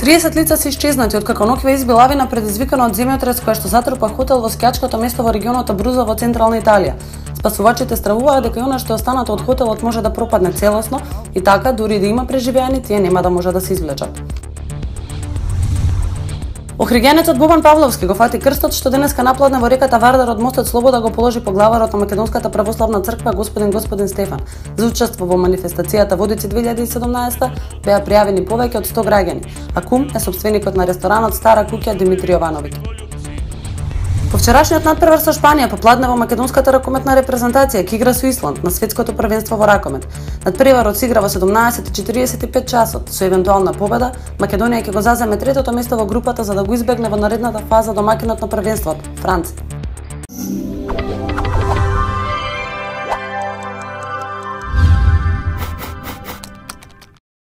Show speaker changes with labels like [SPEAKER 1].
[SPEAKER 1] 30 лица се исчезнати откако ноќва изби лавина предизвикана од земјотрес која што затрупа хотел во скијачкото место во регионот Абруза во централна Италија. Спасувачите стравуваат дека она што е останато од хотелот може да пропадне целосно и така дури да има преживеани, тие нема да може да се извлечат. Охригенецот Бобан Павловски го фати крстот што денеска напладне во реката Вардар од мостот Слобода го положи поглаварот на Македонската православна црква Господин Стефан. За учество во манифестацијата Водици 2017 беа пријавени повеќе од 100 граѓани, а кум е сопственикот на ресторанот Стара куќа Димитри Јовановиќ. По вчерашниот надпревар со Шпанија попладне во македонската ракометна репрезентација ќе игра со Исланд на светското првенство во ракомет. Надпреварот се игра во 17:45 часот. Со евентуална победа, Македонија ќе го заземе третото место во групата за да го избегне во наредната фаза домаќинот на првенството, Франција.